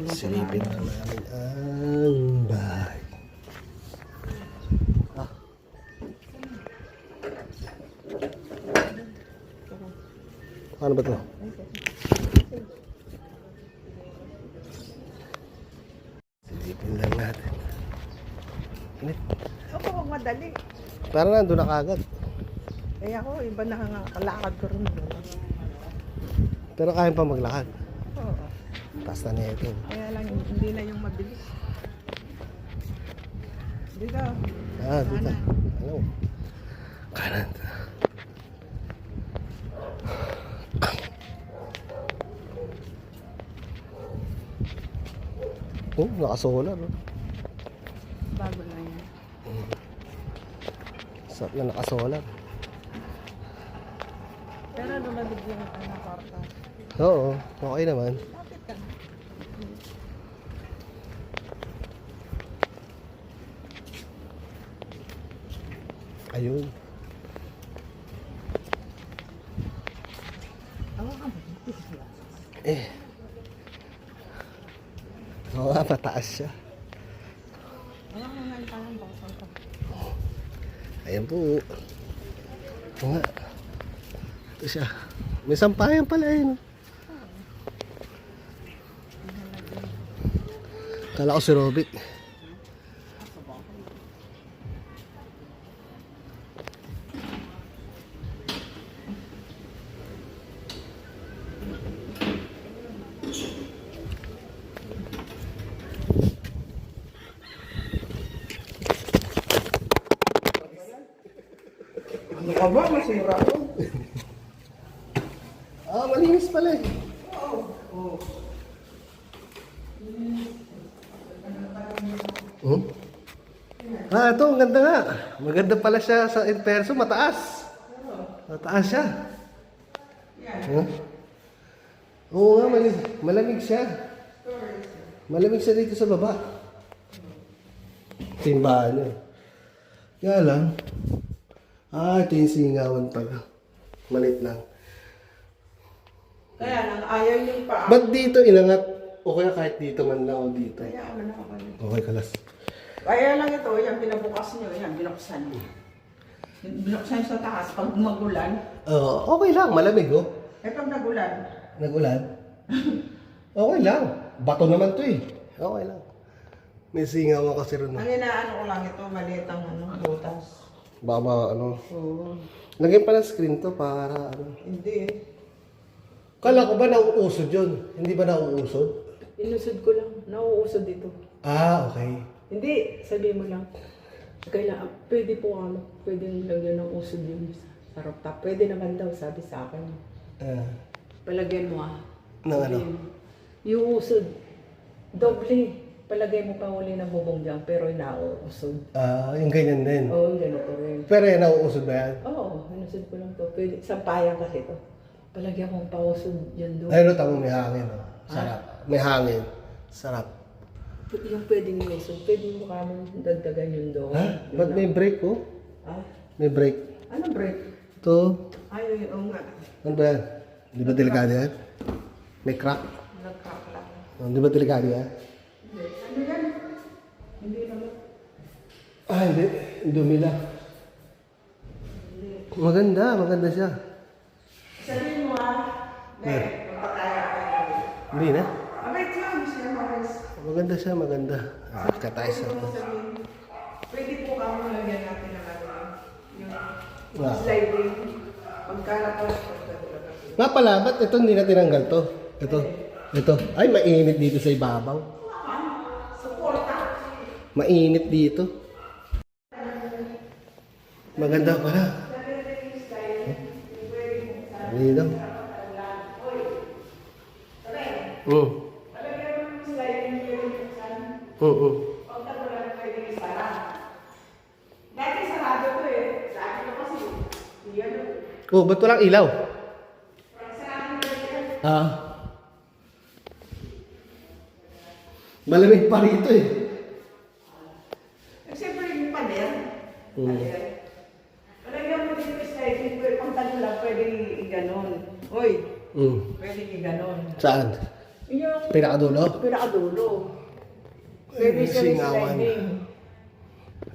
Silipin na namin ang bahay. Ah. Paano ba ito? Silipin lang natin. Init. Ako, huwag madali. Parang nandun na kagad. Eh ako, iba nakakalakad ko rin. Pero kaya pa maglakad. Oo. Basta na ito. Kaya lang, hindi na yung mabilis. Dito. Ah, dito. Ano? Kanan. Oh, nakasolar. Oh. Bago lang yan. Sarap na nakasolar. Pero lumabig yung kwarta. Oo, okay naman. Lapit ka. Ayun. Oo ka ba? Eh. Oo nga, mataas siya. Oo ka nga yung parang bawasal ka. Ayan po. Oo nga. Ito siya. May sampayan pala yun. Kala ko si Robby. Ano ka ba? Masira ko. Ah, malinis pala eh. Hmm? Ah, ito, ang ganda nga. Maganda pala siya sa in person, mataas. Mataas siya. Huh? Oo nga, malamig siya. Malamig siya dito sa baba. Timbahan niya. Kaya lang, ito yung singawan pala. Malit lang. Kaya lang, ayaw yung pa. Ba't dito inangat? O kaya kahit dito man lang o dito? Kaya ano na ako. Okay, kalas. Kaya lang ito, yung pinabukas nyo, yan, binuksan nyo. Binuksan sa taas, pag magulan. Okay lang, malamig oh. Eh pag nagulan, Nagulan? Okay lang. Bato naman to eh. Okay lang. May singawan kasi rin. ang inaano ko lang ito, maliit ang butas. Baka ano. Oo. Lagyan pa ng screen to para ano. Hindi eh. Kala ko ba nauusod yun? Hindi ba nauusod? Ilusod ko lang. Nauusod dito. Ah, okay. Hindi, sabihin mo lang. Kailangan, pwede po pwede lagyan ng usod yung sa rooftop. Pwede naman daw, sabi sa akin. Palagyan mo Ng ano? Yung usod, doble. Palagay mo pa uli ng bubong dyan, pero nauusod. Yung ganyan din. Oo, ganito rin. Pero yan, nauusod ba yan? Oo, inusod ko lang to. Pwede, sampayan kasi to. Palagyan mong pausod yan doon. Ayun, tamo may hangin. Oh. Sarap. May hangin. Sarap. Yung pwedeng usod, pwede mo kamong dagdagan yun doon. Ha? Ba't may break oh? Ah? May break. Anong break? Ito. Ay, oo nga. Ano ba yan? Di ba delikado yan? May crack. Nag-crack lang. Di ba delikado yan? Ano yan? Hindi naman. Hindi. Dumi lang. Maganda siya. Sabihin mo magpataya ka. Hindi na. Abay, yun, Sir Morris. Maganda. Katay sa ito. Pwede po kamo lagyan natin ng ano, yung Wow. sliding. Pagkalapos, Nga pala, ba't ito hindi na tinanggal to? Ito. Ay, mainit dito sa ibabaw. suporta. Mainit dito. Maganda pala. Hindi daw. Dati sarado ko eh. Sabi ko kasi, yan. Oh, ba't walang ilaw? Malamig pa rito eh. Siyempre yung pader. Pader. Palagyan mo dito sliding, pang talo lang, pwede i-ganon. Uy, pwede ganon. Saan? Yung Pinakadulo? pinakadulo. Pwede siya rin sila Singawan. eh.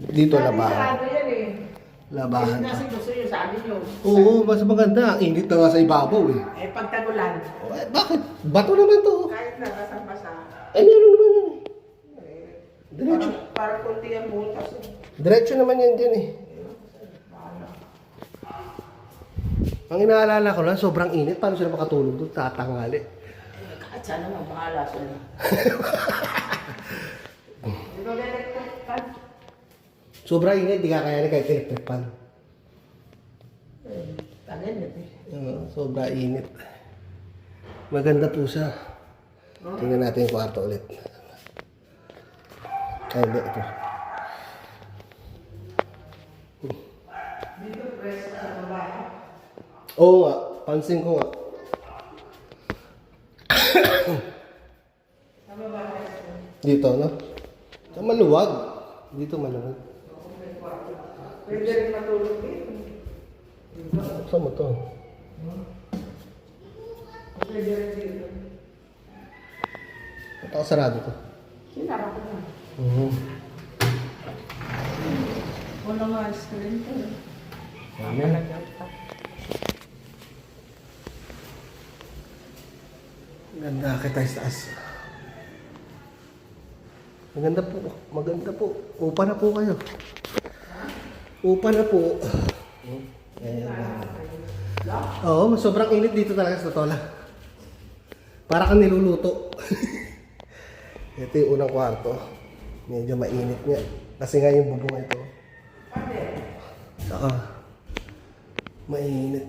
Dito labahan. Sarado yan eh. Labahan. Kasi gusto nyo, sabi nyo. Oo, mas maganda. Ang init na nga sa ibabaw eh. Eh, pagtagulan, Eh, bakit? Bato naman to. kahit na basang-basa, Ay, meron naman yun. Diretso. parang kunti ang butas eh. Diretso naman yan dyan eh. Ang inaalala ko lang, sobrang init. Paano sila makatulog doon? Tatangali. Kahit sana mabahala sila. Di ba electric fan? Sobrang init, di kakayanin kahit electric fan. Tagal na eh. Sobrang init. Maganda po siya. Tingnan natin yung kwarto ulit. Ay, hindi. Ito. Dito press sa babae. Oo nga. Pansin ko nga. Sa babae. Dito, no? Sa maluwag. Dito maluwag. Pwede rin matulog dito. Saan mo to? Pwede rin dito. Ito sarado to. Sinara ko na. Wala nga screen to eh. Ayan. Ganda kita sa taas. Maganda po. Maganda po. Upa na po kayo. Upa na po. Ayan. Oo, sobrang init dito talaga sa Totola. Para kang niluluto. Ito yung unang kwarto. Medyo mainit nga. Kasi nga yung bubong ito. Saka, mainit.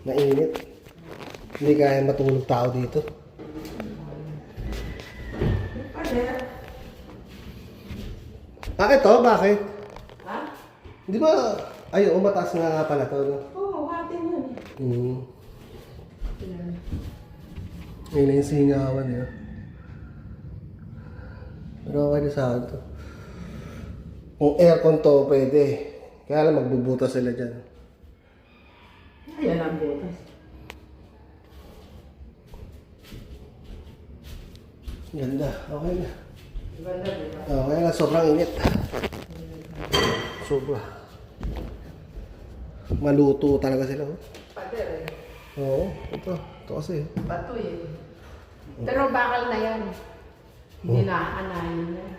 Mainit. Hindi kaya matulog tao dito. Ah, ito? Bakit? Ha? Di ba, ay, mataas nga pala to, no? Oo, hatin yun. Yun na yung singawan yun. Pero okay na sa akin to. Kung aircon to, pwede. Kaya lang magbubuta sila dyan. Ayan ang butas. Ganda, okay na. Ganda, di ba? Okay na, sobrang init. Sobra. Maluto talaga sila. Oh. Pader eh. Oo, ito. Ito kasi. Patoy eh. Pero bakal na yan. Hindi na anayin yan.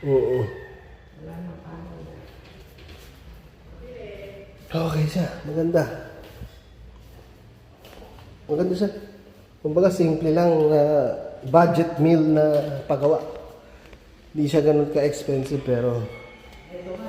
Oo. Wala na paano. Okay siya, maganda. Maganda siya. Kumbaga simple lang na budget meal na paggawa. Hindi siya ganun ka-expensive pero Ito nga